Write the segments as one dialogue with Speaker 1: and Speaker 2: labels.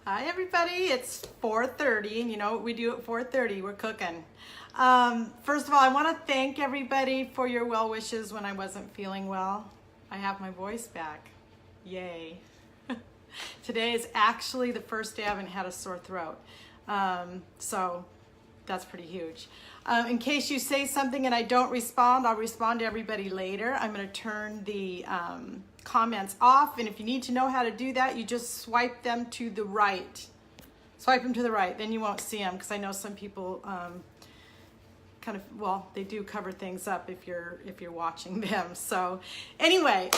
Speaker 1: Hi everybody, it's 4:30 and you know what we do at 4:30, we're cooking. First of all, I want to thank everybody for your well wishes when I wasn't feeling well. I have my voice back, yay. Today is actually the first day I haven't had a sore throat, so that's pretty huge. In case you say something and I don't respond, I'll respond to everybody later. I'm going to turn the comments off, and if you need to know how to do that, you just swipe them to the right. Swipe them to the right, then you won't see them, because I know some people they do cover things up if you're watching them. So anyway,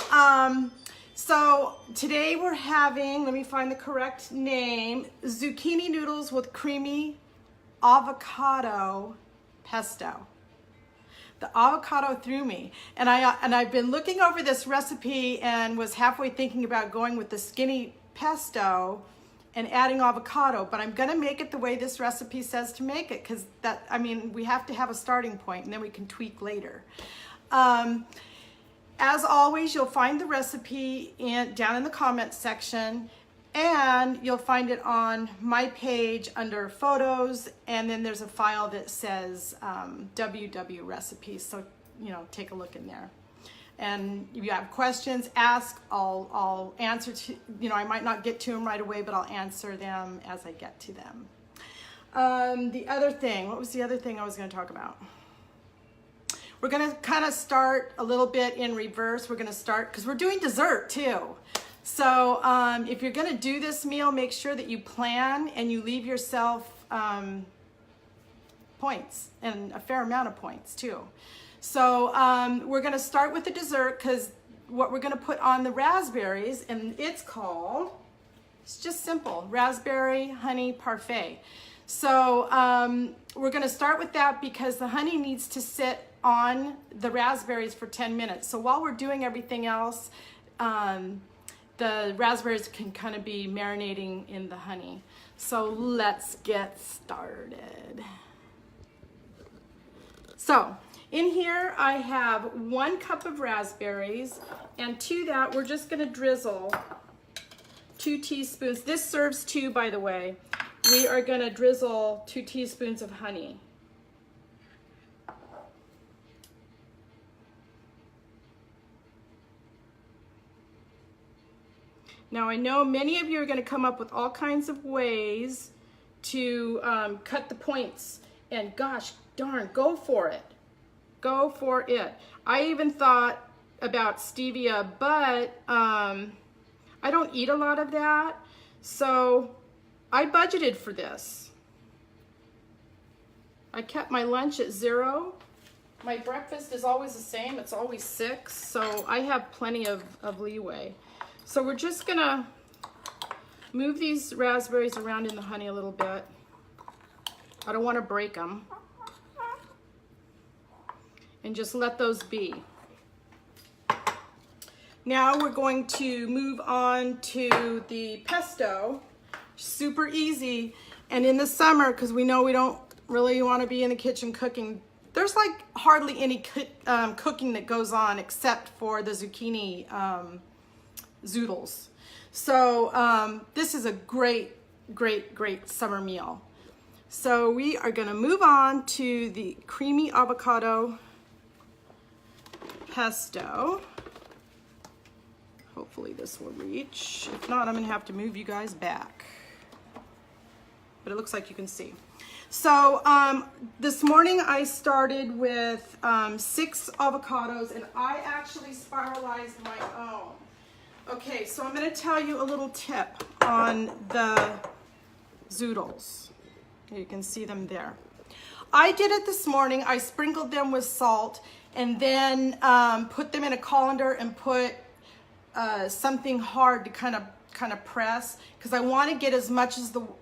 Speaker 1: so today we're having, let me find the correct name, zucchini noodles with creamy avocado pesto. The avocado threw me, and I've been looking over this recipe and was halfway thinking about going with the skinny pesto and adding avocado, but I'm gonna make it the way this recipe says to make it, because we have to have a starting point and then we can tweak later. As always, you'll find the recipe down in the comments section, and you'll find it on my page under photos, and then there's a file that says WW recipes, so take a look in there. And if you have questions, ask. I'll answer to, I might not get to them right away, but I'll answer them as I get to them. The other thing, what was the other thing I was going to talk about? We're going to kind of start a little bit in reverse. We're going to start, because we're doing dessert too. So if you're going to do this meal, make sure that you plan and you leave yourself points, and a fair amount of points too. So we're going to start with the dessert, because what we're going to put on the raspberries, and it's just simple, raspberry honey parfait. So we're going to start with that because the honey needs to sit on the raspberries for 10 minutes. So while we're doing everything else, the raspberries can kind of be marinating in the honey. So let's get started. So in here I have 1 cup of raspberries, and to that we're just going to drizzle 2 teaspoons. This serves 2, by the way. We are going to drizzle 2 teaspoons of honey. Now I know many of you are going to come up with all kinds of ways to cut the points, and gosh darn, go for it. Go for it. I even thought about stevia, but I don't eat a lot of that, so I budgeted for this. I kept my lunch at 0. My breakfast is always the same. It's always 6, so I have plenty of leeway. So we're just gonna move these raspberries around in the honey a little bit. I don't want to break them. And just let those be. Now we're going to move on to the pesto. Super easy. And in the summer, because we know we don't really want to be in the kitchen cooking, there's like hardly any cooking that goes on except for the zucchini zoodles. So this is a great summer meal. So we are going to move on to the creamy avocado pesto. Hopefully this will reach. If not, I'm going to have to move you guys back. But it looks like you can see. So this morning I started with 6 avocados, and I actually spiralized my own. Okay, so I'm going to tell you a little tip on the zoodles. You can see them there. I did it this morning. I sprinkled them with salt, and then put them in a colander and put something hard to kind of press, because I want to get as much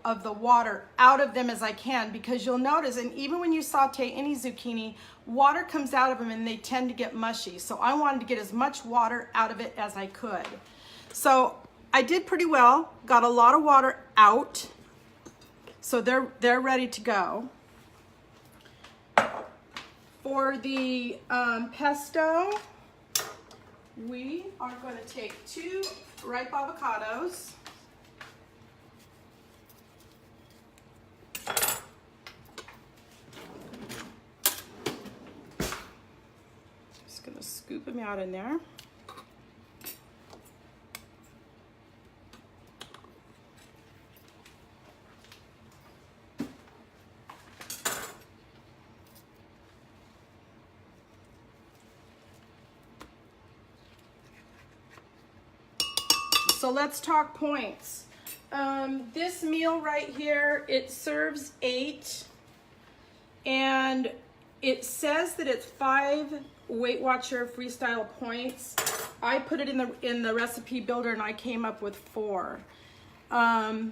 Speaker 1: of the water out of them as I can, because you'll notice, and even when you saute any zucchini, water comes out of them and they tend to get mushy. So I wanted to get as much water out of it as I could. So I did pretty well, got a lot of water out. So they're ready to go. For the pesto, we are going to take 2 ripe avocados. them out in there. So let's talk points. This meal right here, it serves 8, and it says that it's 5 Weight Watcher Freestyle points. I put it in the recipe builder and I came up with 4. The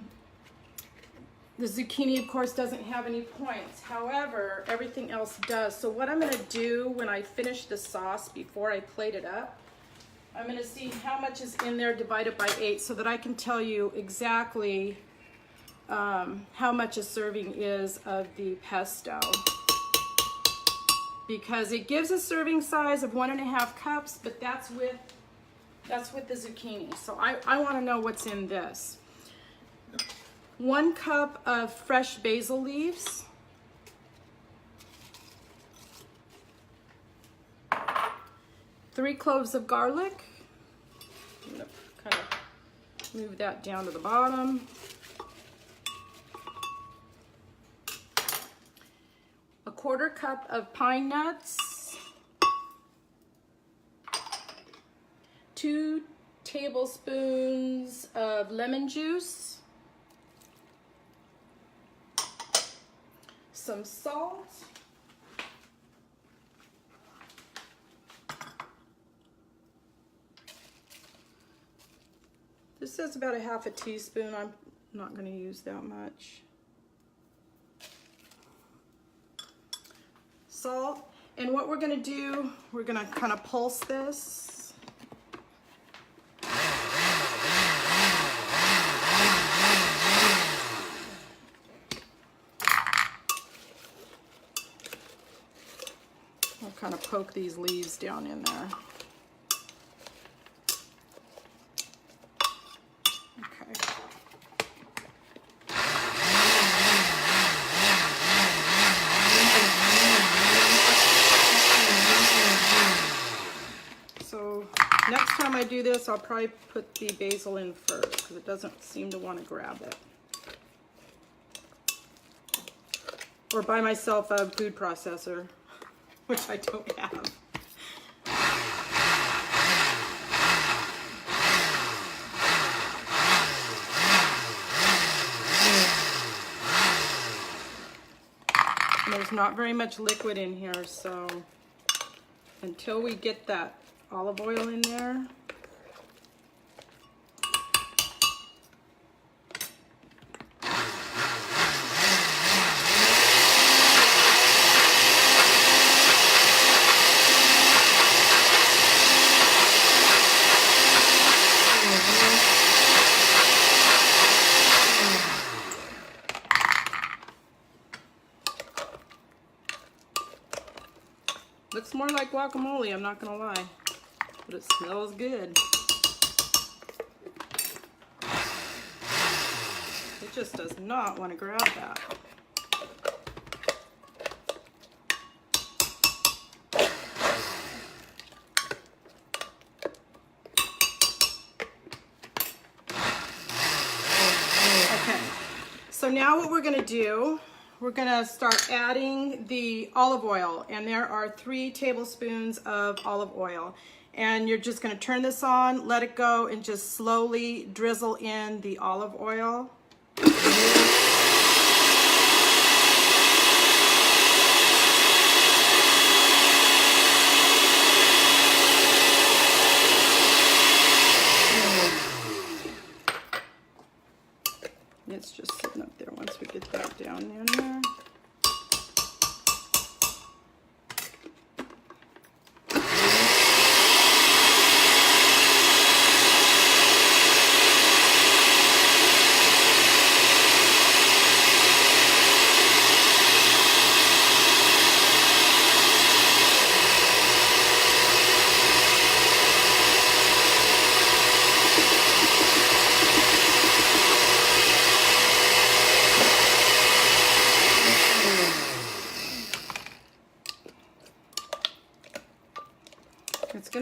Speaker 1: zucchini, of course, doesn't have any points. However, everything else does. So what I'm gonna do when I finish the sauce before I plate it up, I'm gonna see how much is in there divided by 8 so that I can tell you exactly how much a serving is of the pesto. Because it gives a serving size of 1.5 cups, but that's with the zucchini. So I wanna know what's in this. 1 cup of fresh basil leaves. 3 cloves of garlic. I'm gonna kind of move that down to the bottom. 1/4 cup of pine nuts. 2 tablespoons of lemon juice. Some salt. This says about 1/2 teaspoon. I'm not going to use that much. Salt. And what we're going to do, we're going to kind of pulse this. I'll kind of poke these leaves down in there. Next time I do this, I'll probably put the basil in first because it doesn't seem to want to grab it. Or buy myself a food processor, which I don't have. And there's not very much liquid in here, so until we get that olive oil in there. Looks more like guacamole, I'm not gonna lie. But it smells good. It just does not want to grab that. Okay, so now what we're going to do, we're going to start adding the olive oil, and there are 3 tablespoons of olive oil. And you're just going to turn this on, let it go, and just slowly drizzle in the olive oil. It's just sitting up there once we get that down in there.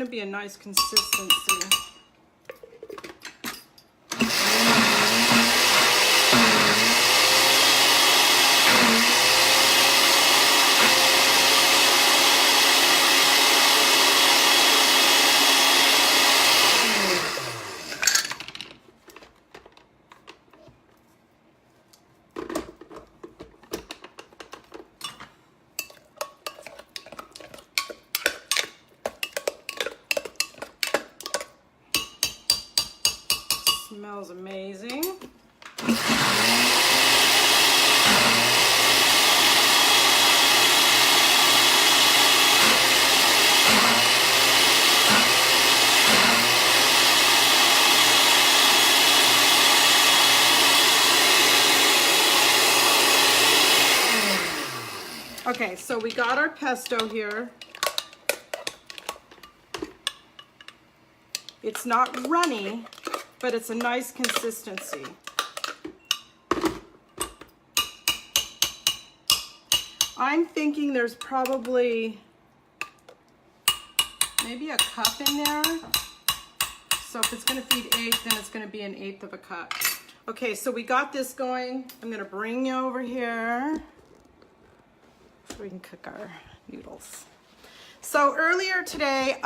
Speaker 1: to be a nice consistency. Smells amazing. Okay, so we got our pesto here. It's not runny, but it's a nice consistency. I'm thinking there's probably maybe a cup in there. So if it's gonna feed 8, then it's gonna be 1/8 of a cup. Okay, so we got this going. I'm gonna bring you over here so we can cook our noodles. So earlier today,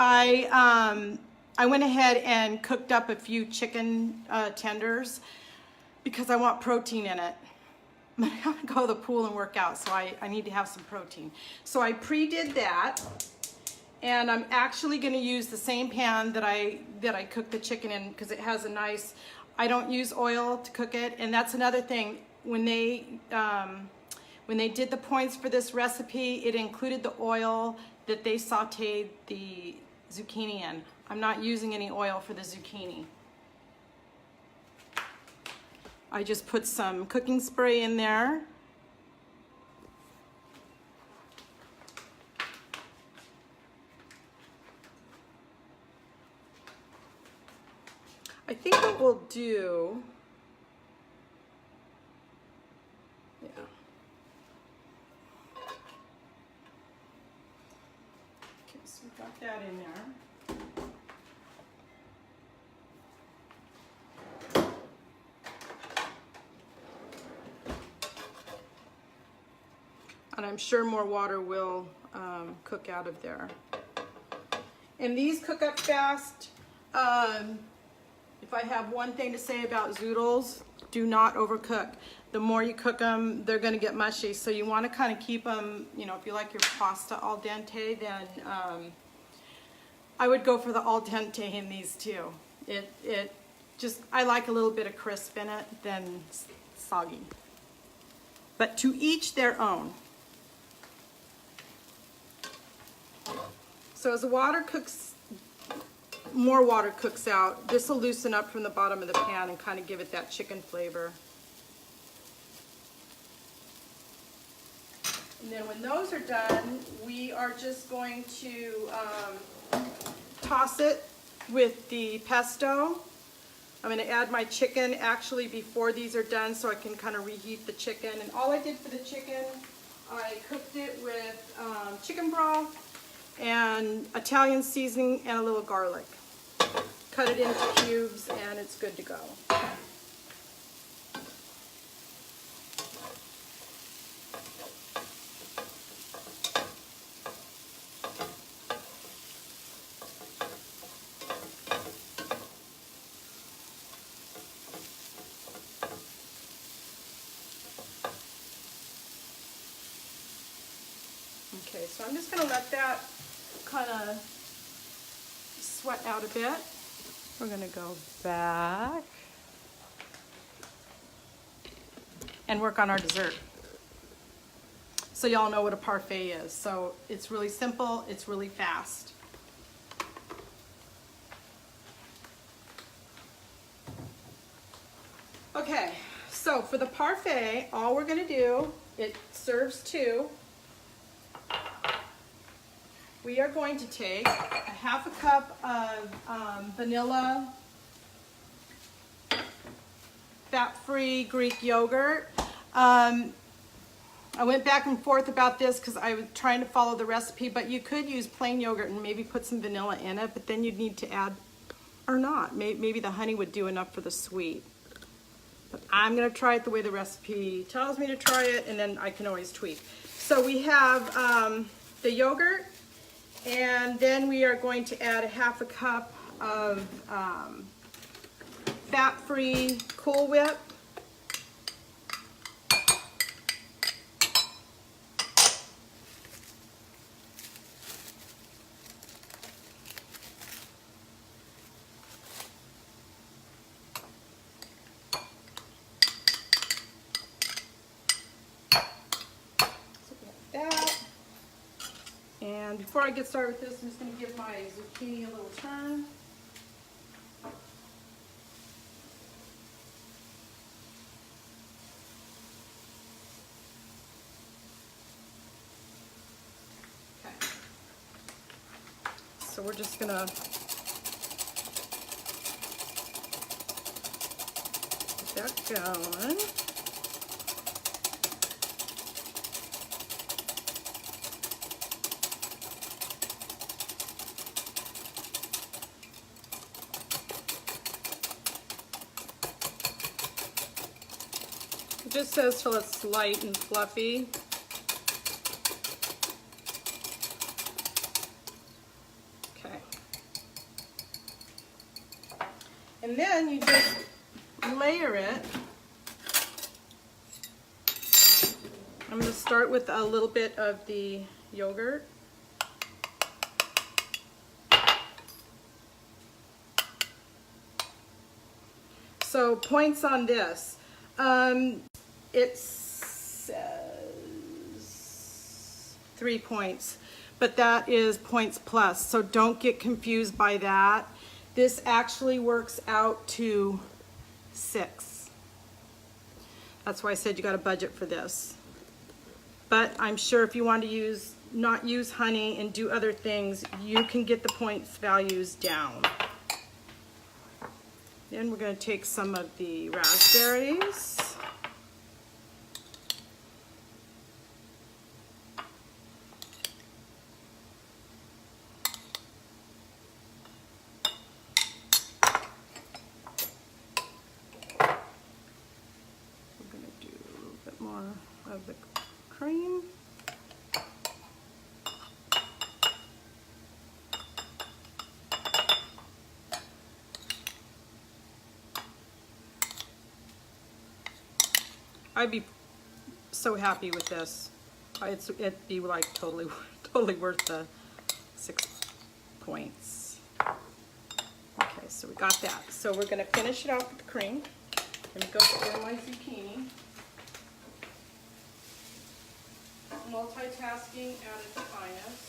Speaker 1: I went ahead and cooked up a few chicken tenders because I want protein in it. I'm gonna go to the pool and work out, so I need to have some protein. So I pre-did that, and I'm actually gonna use the same pan that I cooked the chicken in because it has a nice, I don't use oil to cook it, and that's another thing. When they did the points for this recipe, it included the oil that they sauteed the zucchini in. I'm not using any oil for the zucchini. I just put some cooking spray in there. I think what we'll do, yeah. Okay, so we got that in there. And I'm sure more water will cook out of there. And these cook up fast. If I have one thing to say about zoodles, do not overcook. The more you cook them, they're gonna get mushy. So you wanna kind of keep them, you know, if you like your pasta al dente, then I would go for the al dente in these too. It just, I like a little bit of crisp in it than soggy. But to each their own. So as the water cooks, more water cooks out, this will loosen up from the bottom of the pan and kind of give it that chicken flavor. And then when those are done, we are just going to toss it with the pesto. I'm going to add my chicken actually before these are done so I can kind of reheat the chicken. And all I did for the chicken, I cooked it with chicken broth and Italian seasoning and a little garlic. Cut it into cubes and it's good to go. Okay, so I'm just going to let that kind of sweat out a bit. We're going to go back and work on our dessert. So y'all know what a parfait is. So it's really simple, it's really fast. Okay, so for the parfait, all we're going to do, it serves 2. We are going to take a 1/2 cup of vanilla fat-free Greek yogurt. I went back and forth about this because I was trying to follow the recipe, but you could use plain yogurt and maybe put some vanilla in it, but then you'd need to add, or not, maybe the honey would do enough for the sweet. But I'm gonna try it the way the recipe tells me to try it, and then I can always tweak. So we have the yogurt, and then we are going to add a half a cup of fat-free Cool Whip. And before I get started with this, I'm just going to give my zucchini a little turn. Okay. So we're just going to get that going. It just says till it's light and fluffy. Okay. And then you just layer it. I'm going to start with a little bit of the yogurt. So points on this. It says 3 points, but that is points plus, so don't get confused by that. This actually works out to 6. That's why I said you got a budget for this. But I'm sure if you want to not use honey and do other things, you can get the points values down. Then we're going to take some of the raspberries. We're going to do a little bit more of the cream. I'd be so happy with this. It'd be like totally worth the 6 points. Okay, so we got that. So we're gonna finish it off with the cream. Let me go for my zucchini. Multitasking at its finest.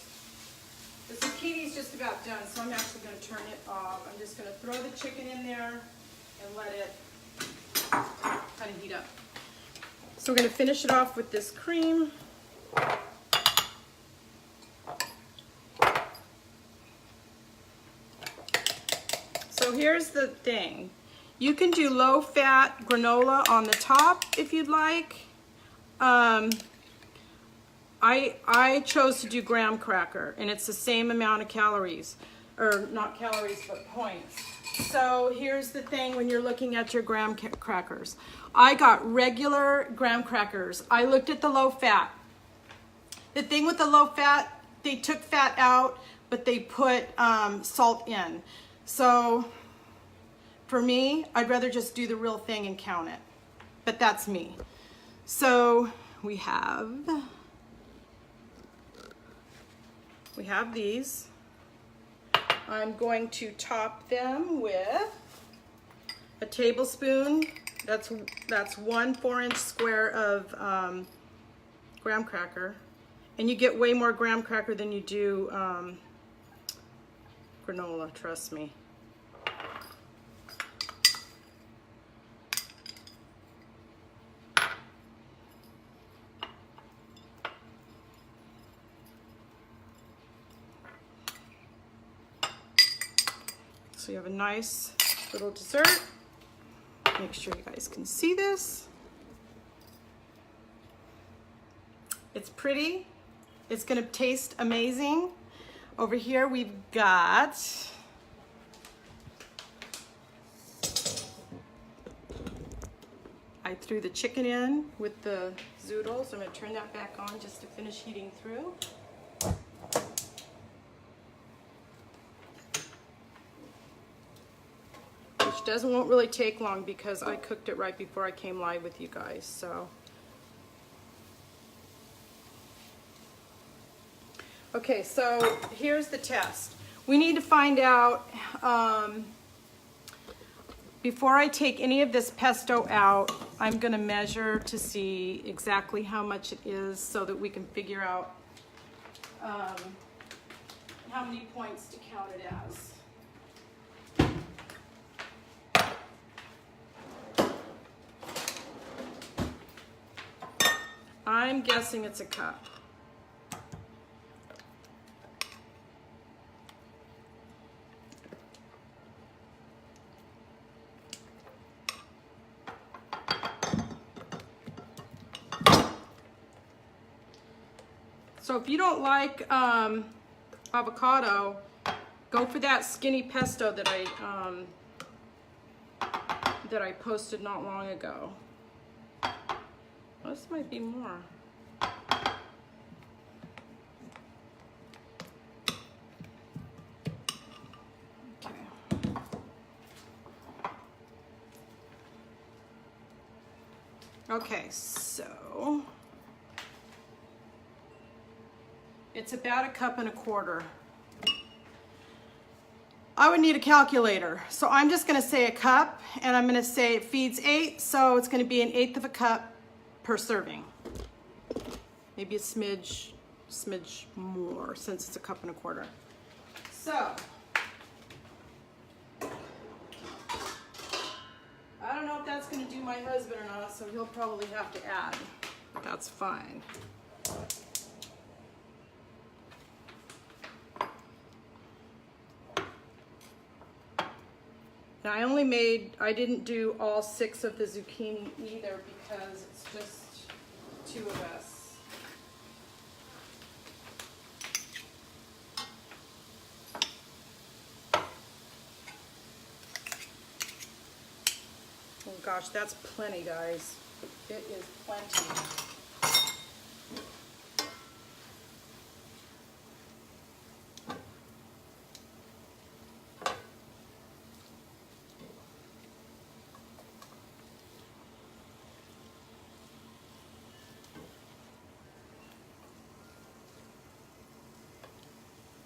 Speaker 1: The zucchini is just about done, so I'm actually gonna turn it off. I'm just gonna throw the chicken in there and let it kind of heat up. So we're going to finish it off with this cream. So here's the thing. You can do low-fat granola on the top if you'd like. I chose to do graham cracker, and it's the same amount of calories. Or not calories, but points. So here's the thing when you're looking at your graham crackers. I got regular graham crackers. I looked at the low fat. The thing with the low fat, they took fat out, but they put salt in. So for me, I'd rather just do the real thing and count it. But that's me. So we have these. I'm going to top them with a tablespoon. That's 1 4-inch square of graham cracker. And you get way more graham cracker than you do granola, trust me. So you have a nice little dessert. Make sure you guys can see this. It's pretty. It's gonna taste amazing. Over here we've got I threw the chicken in with the zoodles. I'm gonna turn that back on just to finish heating through. Which won't really take long because I cooked it right before I came live with you guys, so. Okay, so here's the test. We need to find out, before I take any of this pesto out, I'm gonna measure to see exactly how much it is so that we can figure out how many points to count it as. I'm guessing it's a cup. So if you don't like avocado, go for that skinny pesto that I posted not long ago. This might be more. Okay. Okay, so it's about 1.25 cups. I would need a calculator. So I'm just gonna say a cup, and I'm gonna say it feeds 8, so it's gonna be 1/8 cup per serving. Maybe a smidge more since it's 1.25 cups. So, I don't know if that's gonna do my husband or not, so he'll probably have to add, but that's fine. Now I didn't do all 6 of the zucchini either because it's just 2 of us. Oh gosh, that's plenty, guys. It is plenty.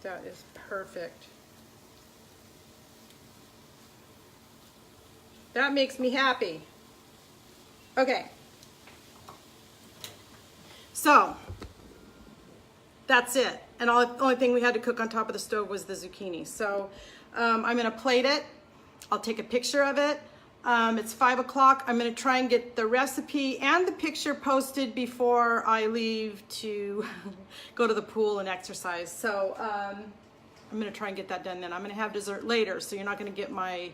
Speaker 1: That is perfect. That makes me happy. Okay. So, that's it. And the only thing we had to cook on top of the stove was the zucchini. So, I'm gonna plate it. I'll take a picture of it. It's 5 o'clock. I'm gonna try and get the recipe and the picture posted before I leave to go to the pool and exercise. So I'm gonna try and get that done then. I'm gonna have dessert later, so you're not gonna get my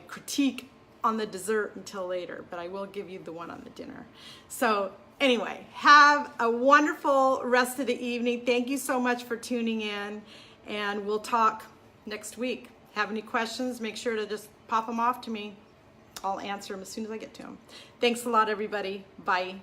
Speaker 1: critique on the dessert until later, but I will give you the one on the dinner. So anyway, have a wonderful rest of the evening. Thank you so much for tuning in, and we'll talk next week. Have any questions, make sure to just pop them off to me. I'll answer them as soon as I get to them. Thanks a lot, everybody. Bye.